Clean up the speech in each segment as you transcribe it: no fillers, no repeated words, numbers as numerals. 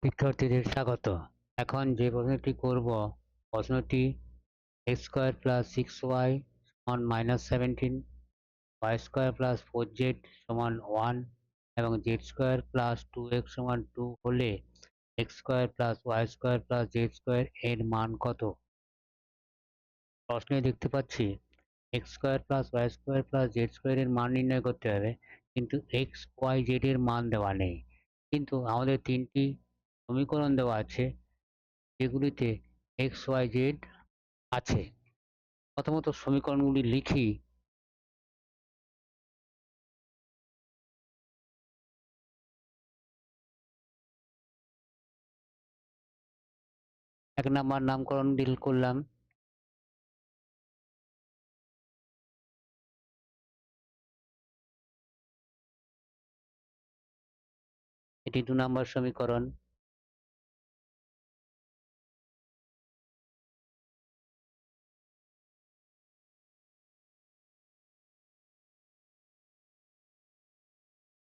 শিক্ষার্থীদের স্বাগত। এখন যে প্রশ্নটি করব, প্রশ্নটি x স্কয়ার প্লাস 6y সমান -17, y স্কয়ার প্লাস 4z সমান 1 এবং z স্কয়ার প্লাস 2x সমান 2 হলে x square plus y square plus z square এর মান কত? প্রশ্নে দেখতে পাচ্ছি x square plus y square plus z square এর মান নির্ণয় করতে হবে, কিন্তু x, y, z এর মান দেওয়া নেই। কিন্তু আমাদের তিনটি সমীকরণ দেওয়া আছে যেগুলিতে x, y, z আছে। প্রথমত সমীকরণগুলি লিখি। এক নাম্বার নামকরণ ডিল করলাম। এটি ২ নাম্বার সমীকরণ।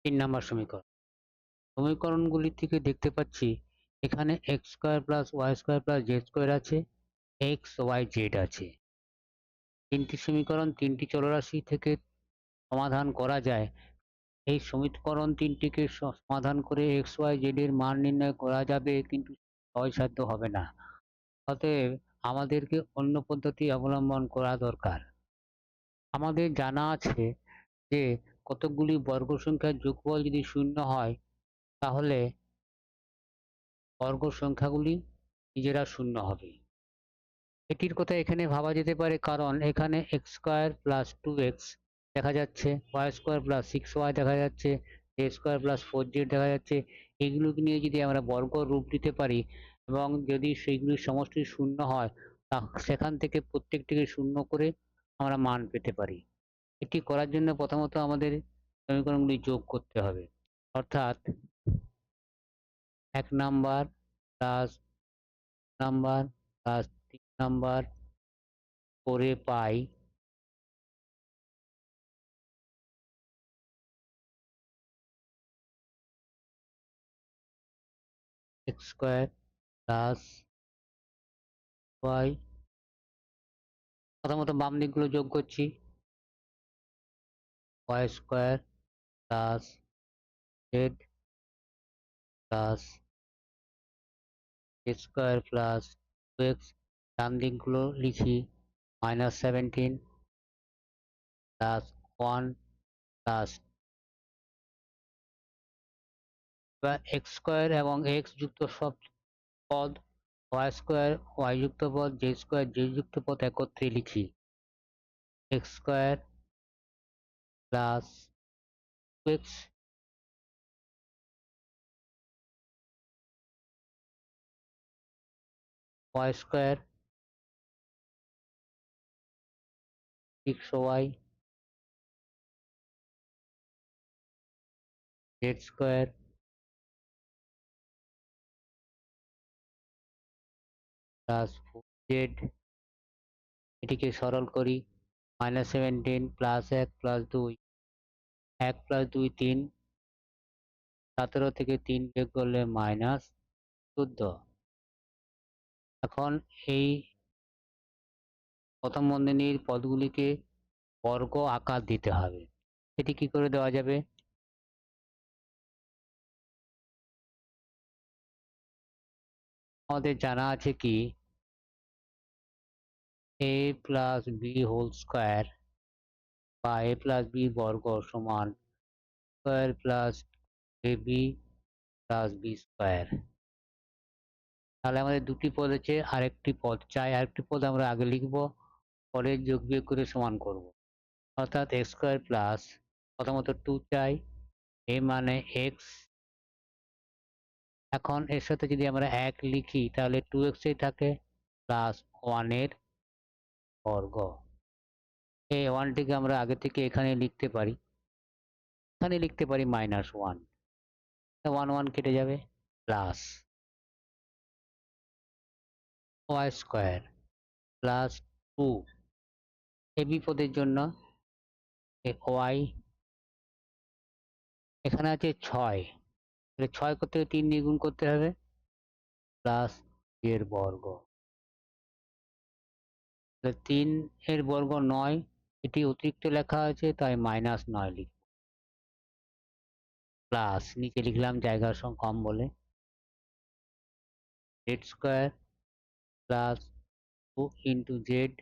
তিন নাম্বার সমীকরণ। সমীকরণগুলি থেকে দেখতে পাচ্ছি এখানে x square plus y square plus z square আছে, x, y, z আছে। তিনটি সমীকরণ তিনটি চলরাশি থেকে সমাধান করা যায়। এই সমীকরণ তিনটিকে সমাধান করে x, y, z এর মান নির্ণয় করা যাবে, কিন্তু সহজসাধ্য হবে না। অতএব আমাদেরকে অন্য পদ্ধতি অবলম্বন করা দরকার। আমাদের জানা আছে যে কতকগুলি বর্গ সংখ্যার যোগফল যদি শূন্য হয়, তাহলে বর্গ সংখ্যাগুলি নিজেরা শূন্য হবে। এটির কথা এখানে ভাবা যেতে পারে, কারণ এখানে x স্কয়ার প্লাস 2x দেখা যাচ্ছে, y স্কয়ার প্লাস 6y দেখা যাচ্ছে, z স্কয়ার প্লাস 4z দেখা যাচ্ছে। এগুলোকে নিয়ে যদি আমরা বর্গ রূপ দিতে পারি এবং যদি সেইগুলির সমষ্টি শূন্য হয়, সেখান থেকে প্রত্যেকটিকে শূন্য করে আমরা মান পেতে পারি। এটি করার জন্য প্রথমত আমাদের সমীকরণগুলি যোগ করতে হবে। অর্থাৎ ১ number plus number plus ৩ number করে পাই x স্কয়ার প্লাস y। প্রথমত বাম দিকগুলো যোগ করছি। y square plus z plus x square plus 2x। ডান দিকগুলো লিখি -17 প্লাস 1 প্লাস x স্কয়ার এবং x যুক্ত সব পদ, y স্কয়ার y যুক্ত পদ, z স্কয়ার z যুক্ত পদ একত্রে লিখি। x square plus 2x y square 6y z square plus 4z। এটিকে সরল করি। -17 প্লাস 1 প্লাস 2, 1 প্লাস 2 3, 17 থেকে 3 বিয়োগ করলে -14। এখন এই প্রথম বন্ধনীর পদগুলিকে বর্গ আকার দিতে হবে। এটি কি করে দেওয়া যাবে? আমাদের জানা আছে কি a plus B whole square বা a প্লাস বি বর্গ সমান square plus ab plus B square. তাহলে আমাদের দুটি পদ আছে, আরেকটি পদ চাই। আরেকটি পদ আমরা আগে লিখব, পরে যোগ বিয়োগ করে সমান করব। অর্থাৎ x স্কয়ার প্লাস প্রথমত 2 চাই, a মানে x। এখন এর সাথে যদি আমরা 1 লিখি তাহলে 2x এই থাকে প্লাস 1 এর বর্গ। এই 1 টিকে আমরা আগে থেকে এখানে লিখতে পারি, এখানে লিখতে পারি -1। 1 1 কেটে যাবে, plus y square plus 2 ab পদের জন্য y এখানে আছে 6, তাহলে 6 করতে 3 দিয়ে গুণ করতে হবে, প্লাস এর বর্গ। 3 এর বর্গ 9, এটি অতিরিক্ত লেখা হয়েছে তাই -9 লিখব। প্লাস নিচে লিখলাম জায়গার কম বলে Z square plus 2 into Z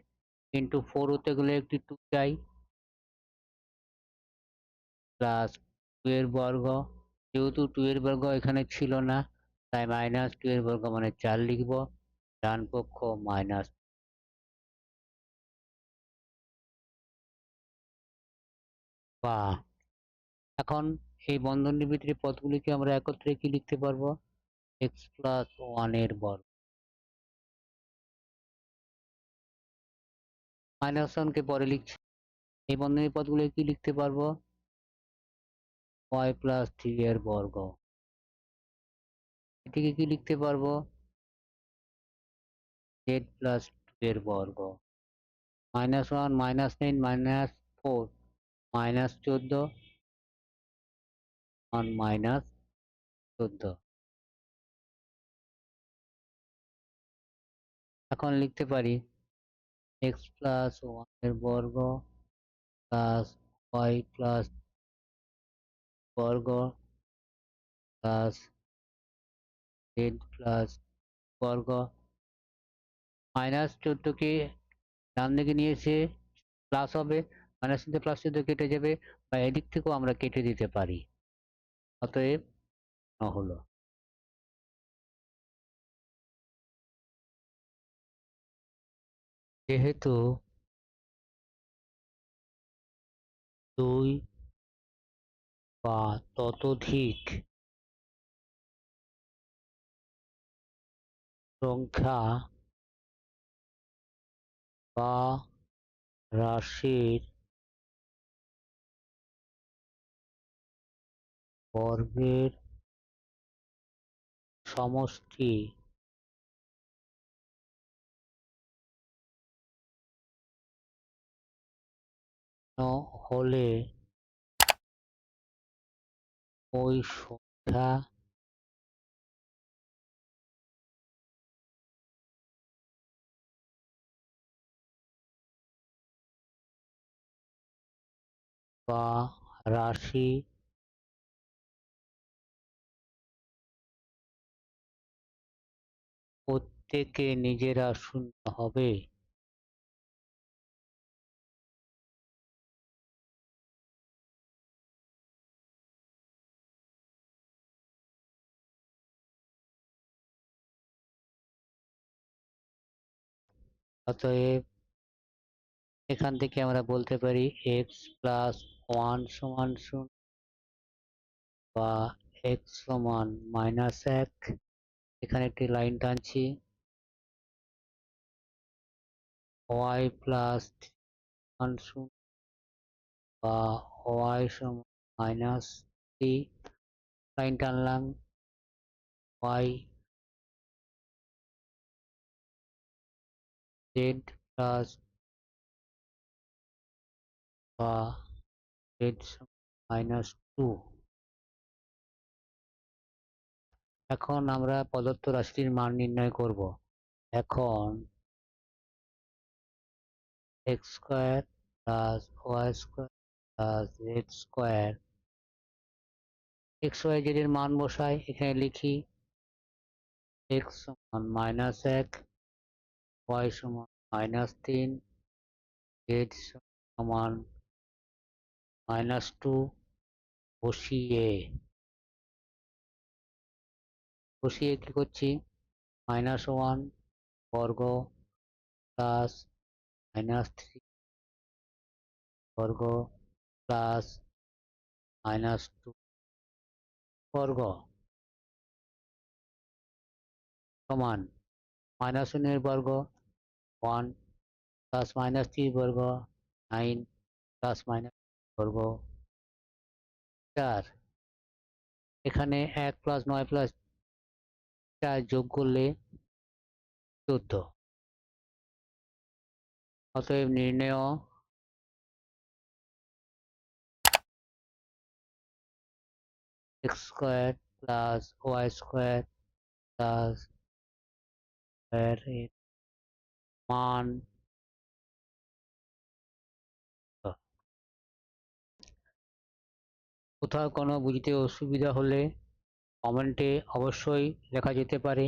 into 4 হতে গেলে একটি 2 চাই, প্লাস 2 এর বর্গ, যেহেতু 2 এর বর্গ এখানে ছিল না তাই -2 এর বর্গ মানে 4 লিখব। ডান পক্ষ মাইনাস বা। এখন এই বন্ধনীর ভিতরে পদগুলিকে আমরা একত্রে কি লিখতে পারবো? এক্স প্লাস 1 এর বর্গ। -1 কে পরে লিখছি। এই বন্ধনীর পদগুলো কি লিখতে পারবো? y প্লাস 3 এর বর্গ। এটিকে কি লিখতে পারবো? z প্লাস 2 এর বর্গ। -1 -9 -4 -14 1 -14। এখন লিখতে পারি x প্লাস 1 এর বর্গ প্লাস y প্লাস বর্গ প্লাস z প্লাস বর্গ। -14কে ডান দিকে নিয়ে এসে প্লাস হবে, মাইনাস চিহ্ন প্লাস চিহ্ন কেটে যাবে, বা এদিক থেকেও আমরা কেটে দিতে পারি। অতএব হলো যেহেতু 2 বা ততোধিক সংখ্যা বা রাশির বর্গের সমষ্টি হলে ওই সংখ্যা বা রাশি প্রত্যেকে নিজেরা শূন্য হবে। অতএব এখান থেকে আমরা বলতে পারি এক্স প্লাস 1 সমান 0 বা এক্স সমান -1। এখানে একটি লাইন টানছি। y প্লাস 1 0 বা y সমান -3, লাইন টানলাম। y z প্লাস বা z -2। এখন আমরা প্রদত্ত রাশিটির মান নির্ণয় করব। এখন x square plus y square plus z square, x y z এর মান বসাই, এখানে লিখি x সমান -1, y সমান -3, z সমান -2। বসিয়ে কি করছি? -1 বর্গ প্লাস -3 বর্গ প্লাস -2 বর্গ সমান -1 এর বর্গ 1 প্লাস -3 বর্গ 9 প্লাস বর্গ 4। এখানে 1 প্লাস 9 প্লাস 4 যোগ করলে 14। অতএব নির্ণেয় x square plus y square plus এর মান কোথাও কোনো বুঝতে অসুবিধা হলে কমেন্টে অবশ্যই লেখা যেতে পারে।